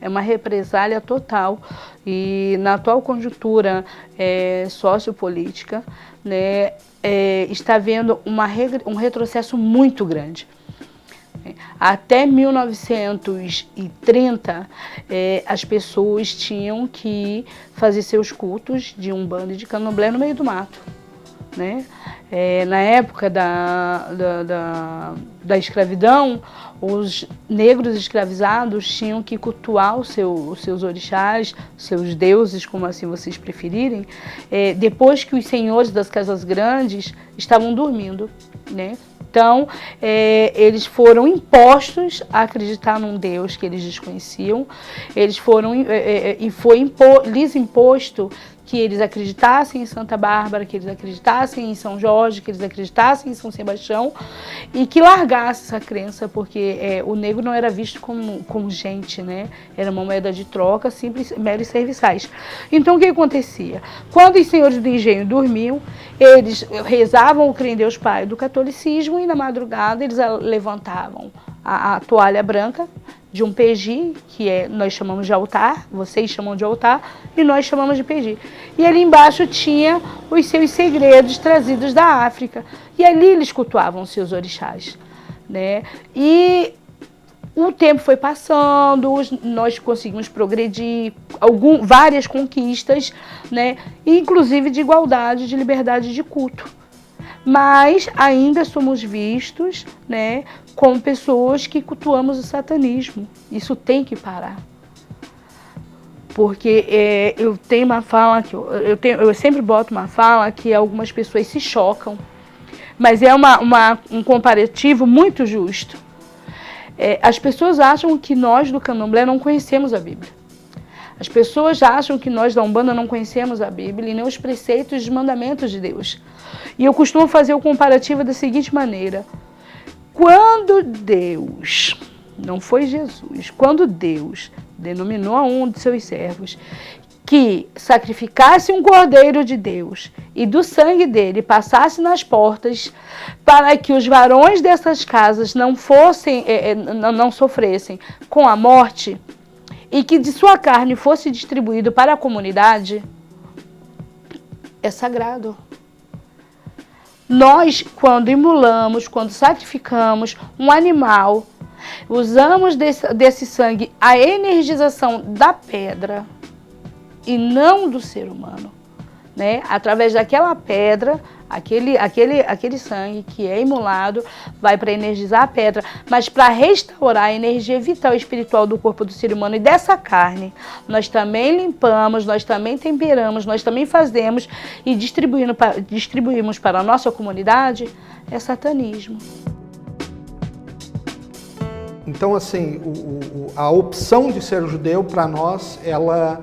é uma represália total. E na atual conjuntura sociopolítica, né, está havendo um retrocesso muito grande. Até 1930, as pessoas tinham que fazer seus cultos de Umbanda e de Candomblé no meio do mato, né? Na época da escravidão, os negros escravizados tinham que cultuar os seus orixás, seus deuses, como assim vocês preferirem, depois que os senhores das casas grandes estavam dormindo, né? Então, eles foram impostos a acreditar num Deus que eles desconheciam, lhes imposto que eles acreditassem em Santa Bárbara, que eles acreditassem em São Jorge, que eles acreditassem em São Sebastião e que largasse essa crença, porque o negro não era visto como gente, né? Era uma moeda de troca, simples, meros serviçais. Então, o que acontecia? Quando os senhores do engenho dormiam, eles rezavam o Crê em Deus Pai do catolicismo e na madrugada eles levantavam a toalha branca de um peji, que nós chamamos de altar, vocês chamam de altar, e nós chamamos de peji. E ali embaixo tinha os seus segredos trazidos da África. E ali eles cultuavam os seus orixás, né? E o tempo foi passando, nós conseguimos progredir, várias conquistas, né? Inclusive de igualdade, de liberdade de culto. Mas ainda somos vistos, né, como pessoas que cultuamos o satanismo. Isso tem que parar. Porque eu tenho uma fala, eu sempre boto uma fala que algumas pessoas se chocam, mas é um comparativo muito justo. As pessoas acham que nós do Candomblé não conhecemos a Bíblia. As pessoas acham que nós da Umbanda não conhecemos a Bíblia e nem os preceitos e os mandamentos de Deus. E eu costumo fazer o comparativo da seguinte maneira. Quando Deus, não foi Jesus, quando Deus denominou a um de seus servos que sacrificasse um cordeiro de Deus e do sangue dele passasse nas portas para que os varões dessas casas não sofressem com a morte, e que de sua carne fosse distribuído para a comunidade, é sagrado. Nós, quando imolamos, quando sacrificamos um animal, usamos desse sangue a energização da pedra e não do ser humano, né? Através daquela pedra, aquele sangue que é imolado vai para energizar a pedra, mas para restaurar a energia vital e espiritual do corpo do ser humano e dessa carne, nós também limpamos, nós também temperamos, nós também fazemos e distribuímos para a nossa comunidade, é satanismo. Então, assim, a opção de ser judeu, para nós, ela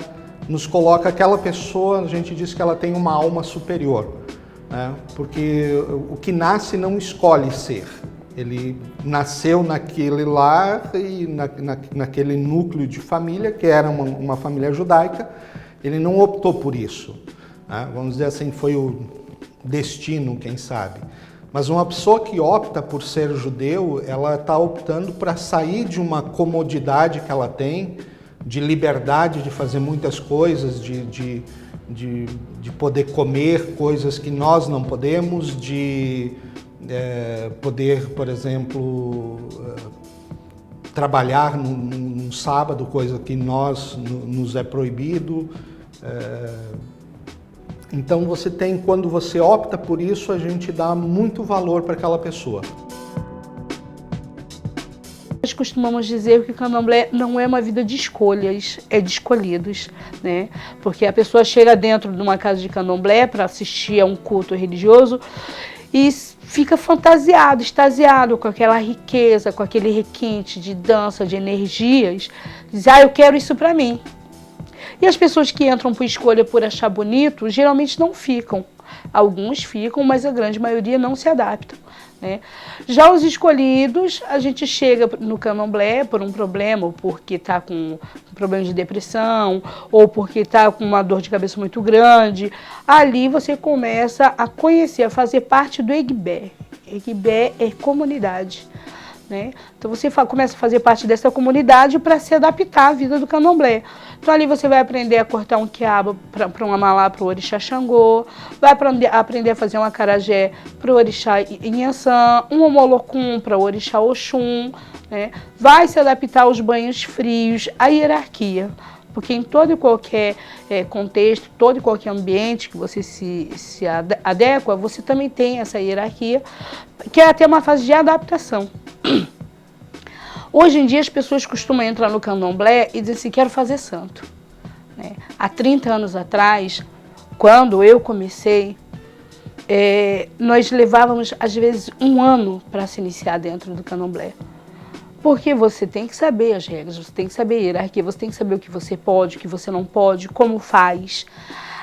nos coloca aquela pessoa, a gente diz que ela tem uma alma superior, né? Porque o que nasce não escolhe ser. Ele nasceu naquele lar e naquele núcleo de família, que era uma família judaica, ele não optou por isso, né? Vamos dizer assim, foi o destino, quem sabe. Mas uma pessoa que opta por ser judeu, ela está optando para sair de uma comodidade que ela tem, de liberdade de fazer muitas coisas, de poder comer coisas que nós não podemos, de poder, por exemplo, trabalhar num sábado, coisa que nos é proibido. Então quando você opta por isso, a gente dá muito valor para aquela pessoa. Nós costumamos dizer que o Candomblé não é uma vida de escolhas, é de escolhidos, né? Porque a pessoa chega dentro de uma casa de Candomblé para assistir a um culto religioso e fica fantasiado, extasiado com aquela riqueza, com aquele requinte de dança, de energias, diz, eu quero isso para mim. E as pessoas que entram por escolha, por achar bonito, geralmente não ficam. Alguns ficam, mas a grande maioria não se adaptam, né? Já os escolhidos, a gente chega no Candomblé por um problema, ou porque está com um problema de depressão, ou porque está com uma dor de cabeça muito grande. Ali você começa a conhecer, a fazer parte do Egbé. Egbé é comunidade, né? Então você começa a fazer parte dessa comunidade para se adaptar à vida do candomblé. Então ali você vai aprender a cortar um quiabo para um amalá para o orixá Xangô, vai aprender a fazer um acarajé para o orixá Inhaçã, um homolocum para o orixá Oxum, né? Vai se adaptar aos banhos frios, à hierarquia. Porque em todo e qualquer contexto, todo e qualquer ambiente que você se adequa, você também tem essa hierarquia, que é até uma fase de adaptação. Hoje em dia as pessoas costumam entrar no candomblé e dizer assim, quero fazer santo. Né? Há 30 anos atrás, quando eu comecei, nós levávamos às vezes 1 ano para se iniciar dentro do candomblé. Porque você tem que saber as regras, você tem que saber a hierarquia, você tem que saber o que você pode, o que você não pode, como faz.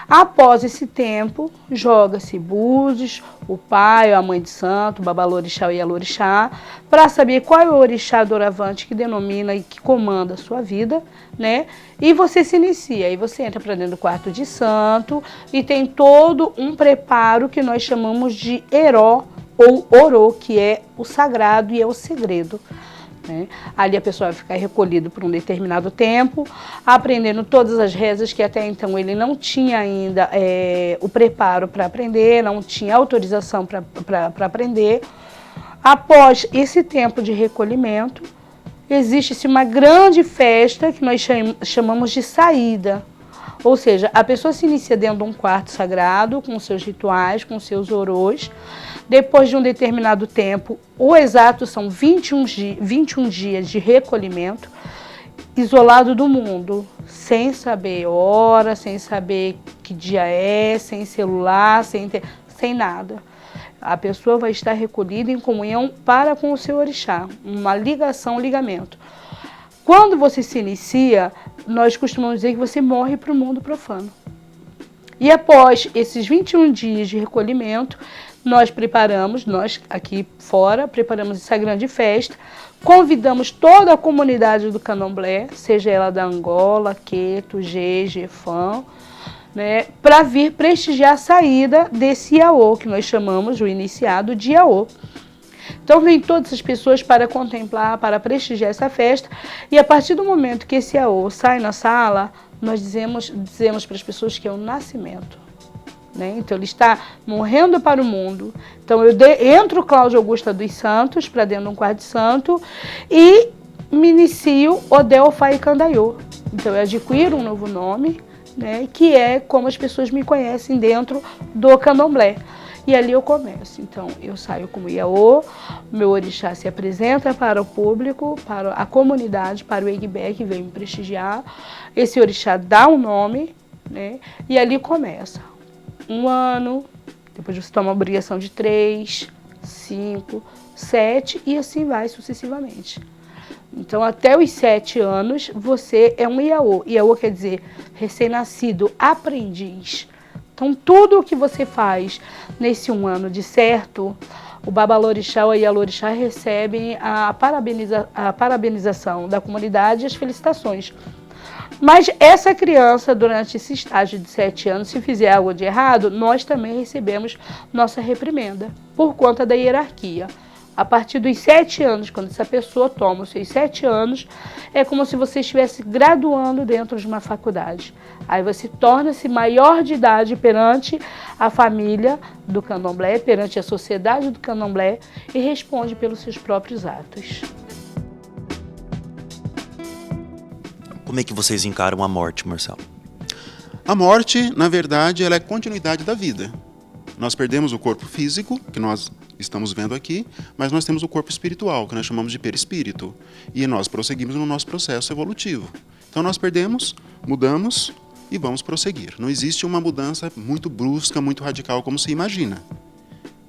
Após esse tempo, joga-se búzios, o pai, a mãe de santo, o babalorixá e a lorixá, para saber qual é o orixá doravante que denomina e que comanda a sua vida, né? E você se inicia, aí você entra para dentro do quarto de santo e tem todo um preparo que nós chamamos de eró ou orô, que é o sagrado e é o segredo. Né? Ali a pessoa vai ficar recolhida por um determinado tempo, aprendendo todas as rezas que até então ele não tinha ainda o preparo para aprender, não tinha autorização para aprender. Após esse tempo de recolhimento, existe-se uma grande festa que nós chamamos de saída. Ou seja, a pessoa se inicia dentro de um quarto sagrado, com seus rituais, com seus orôs. Depois de um determinado tempo, o exato são 21 dias de recolhimento, isolado do mundo, sem saber hora, sem saber que dia é, sem celular, sem nada. A pessoa vai estar recolhida em comunhão para com o seu orixá, uma ligação, um ligamento. Quando você se inicia, nós costumamos dizer que você morre para o mundo profano. E após esses 21 dias de recolhimento, nós aqui fora, preparamos essa grande festa, convidamos toda a comunidade do candomblé, seja ela da Angola, Queto, Jeje, Fã, né, para vir prestigiar a saída desse Iaô, que nós chamamos, o iniciado, de Iaô. Então vem todas as pessoas para contemplar, para prestigiar essa festa, e a partir do momento que esse Iaô sai na sala, nós dizemos para as pessoas que é o nascimento. Né? Então ele está morrendo para o mundo. Então entro Cláudia Augusta dos Santos para dentro de um quarto de santo e me inicio Odel Fai Candaiô. Então eu adquiro um novo nome, né, que é como as pessoas me conhecem dentro do candomblé. E ali eu começo. Então eu saio como Iaô, meu orixá se apresenta para o público, para a comunidade, para o Egbé que veio me prestigiar. Esse orixá dá um nome, né, e ali começa. 1 ano, depois você toma uma obrigação de 3, 5, 7 e assim vai sucessivamente. Então, até os 7 anos, você é um Iaô. Iaô quer dizer recém-nascido, aprendiz. Então, tudo o que você faz nesse 1 ano de certo, o babalorixá ou a ialorixá recebem a parabenização da comunidade e as felicitações. Mas essa criança, durante esse estágio de 7 anos, se fizer algo de errado, nós também recebemos nossa reprimenda, por conta da hierarquia. A partir dos 7 anos, quando essa pessoa toma os seus 7 anos, é como se você estivesse graduando dentro de uma faculdade. Aí você torna-se maior de idade perante a família do candomblé, perante a sociedade do candomblé e responde pelos seus próprios atos. Como é que vocês encaram a morte, Marcelo? A morte, na verdade, ela é continuidade da vida. Nós perdemos o corpo físico, que nós estamos vendo aqui, mas nós temos o corpo espiritual, que nós chamamos de perispírito. E nós prosseguimos no nosso processo evolutivo. Então nós perdemos, mudamos e vamos prosseguir. Não existe uma mudança muito brusca, muito radical, como se imagina.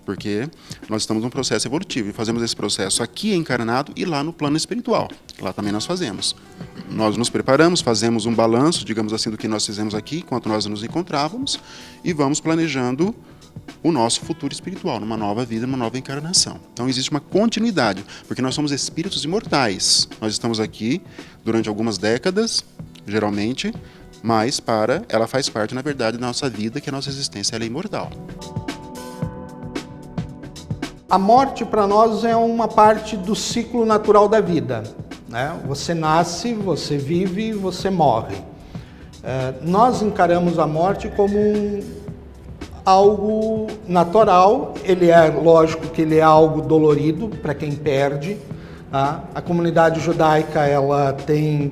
Porque nós estamos num processo evolutivo e fazemos esse processo aqui encarnado e lá no plano espiritual. Lá também nós fazemos. Nós nos preparamos, fazemos um balanço, digamos assim, do que nós fizemos aqui, enquanto nós nos encontrávamos, e vamos planejando o nosso futuro espiritual, numa nova vida, numa nova encarnação. Então existe uma continuidade, porque nós somos espíritos imortais. Nós estamos aqui durante algumas décadas, geralmente, mas ela faz parte, na verdade, da nossa vida, que a nossa existência ela é imortal. A morte para nós é uma parte do ciclo natural da vida, né? Você nasce, você vive, você morre. Nós encaramos a morte como algo natural. Ele é lógico que ele é algo dolorido para quem perde, tá? A comunidade judaica, ela tem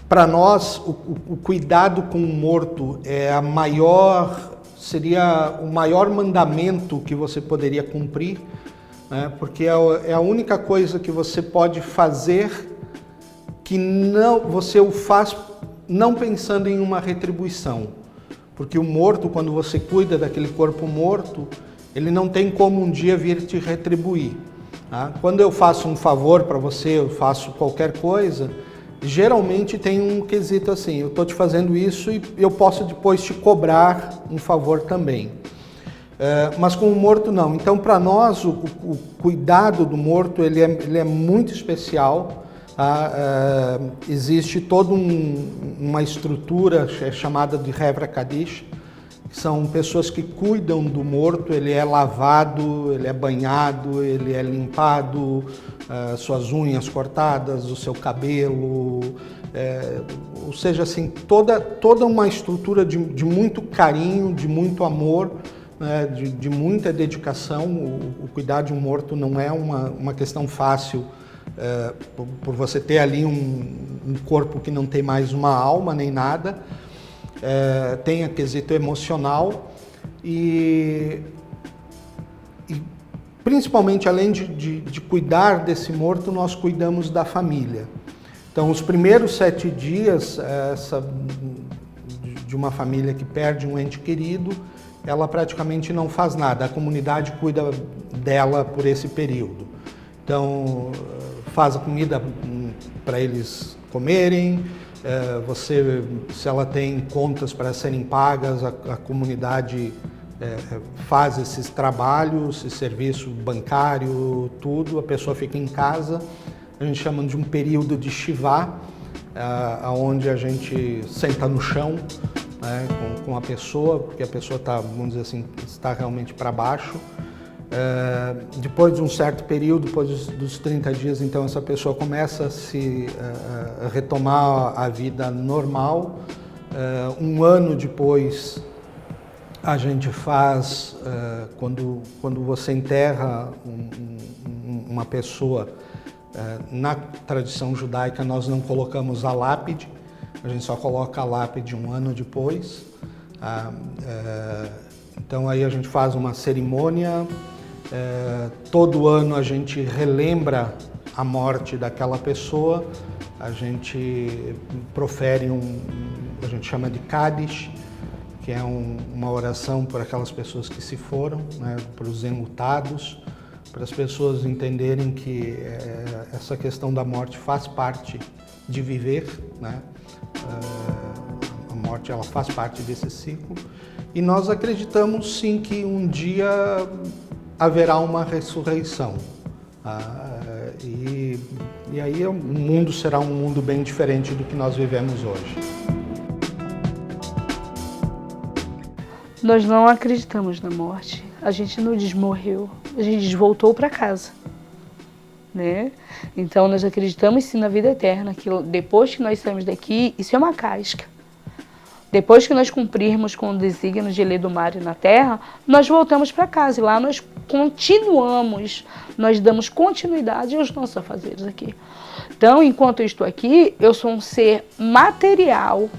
para nós o cuidado com o morto seria o maior mandamento que você poderia cumprir, né? Porque é a única coisa que você pode fazer que você o faz não pensando em uma retribuição. Porque o morto, quando você cuida daquele corpo morto, ele não tem como um dia vir te retribuir, tá? Quando eu faço um favor para você, eu faço qualquer coisa, geralmente tem um quesito assim: eu estou te fazendo isso e eu posso depois te cobrar um favor também. Mas com o morto não. Então, para nós, o cuidado do morto ele é muito especial, tá? Existe toda uma estrutura chamada de Hevra Kadish, que são pessoas que cuidam do morto. Ele é lavado, ele é banhado, ele é limpado, suas unhas cortadas, o seu cabelo, ou seja, assim, toda uma estrutura de muito carinho, de muito amor, né, de muita dedicação. O cuidar de um morto não é uma questão fácil, por você ter ali um corpo que não tem mais uma alma nem nada. Tem a quesito emocional e principalmente, além de cuidar desse morto, nós cuidamos da família. Então, os primeiros 7 dias de uma família que perde um ente querido, ela praticamente não faz nada. A comunidade cuida dela por esse período. Então, faz a comida para eles comerem. Se ela tem contas para serem pagas, a comunidade faz esses trabalhos, esse serviço bancário, tudo. A pessoa fica em casa. A gente chama de um período de Shivá, onde a gente senta no chão, né, com a pessoa, porque a pessoa está, vamos dizer assim, está realmente para baixo. Depois de um certo período, depois dos 30 dias, então essa pessoa começa a retomar a vida normal. Um ano depois, a gente faz, quando você enterra uma pessoa, na tradição judaica nós não colocamos a lápide, a gente só coloca a lápide um ano depois. Então aí a gente faz uma cerimônia. Todo ano a gente relembra a morte daquela pessoa, a gente profere a gente chama de Kadish, que é uma oração por aquelas pessoas que se foram, né, para os enlutados, para as pessoas entenderem que essa questão da morte faz parte de viver, né? A morte, ela faz parte desse ciclo, e nós acreditamos sim que um dia haverá uma ressurreição, e aí o mundo será um mundo bem diferente do que nós vivemos hoje. Nós não acreditamos na morte. A gente não desmorreu, a gente voltou para casa, né? Então nós acreditamos sim na vida eterna, que depois que nós saímos daqui, isso é uma casca. Depois que nós cumprirmos com o desígnio de lei do mar e na terra, nós voltamos para casa e lá nós continuamos, nós damos continuidade aos nossos afazeres aqui. Então, enquanto eu estou aqui, eu sou um ser material.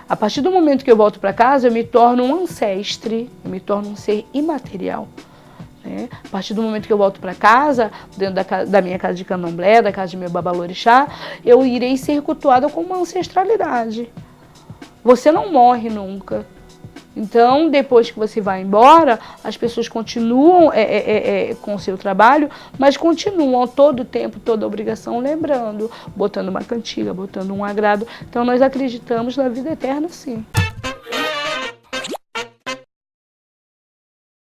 A partir do momento que eu volto para casa, eu me torno um ancestre, eu me torno um ser imaterial, né? A partir do momento que eu volto para casa, dentro da minha casa de candomblé, da casa de meu babalorixá, eu irei ser cultuada com uma ancestralidade. Você não morre nunca. Então, depois que você vai embora, as pessoas continuam com o seu trabalho, mas continuam todo o tempo, toda a obrigação, lembrando, botando uma cantiga, botando um agrado. Então, nós acreditamos na vida eterna, sim.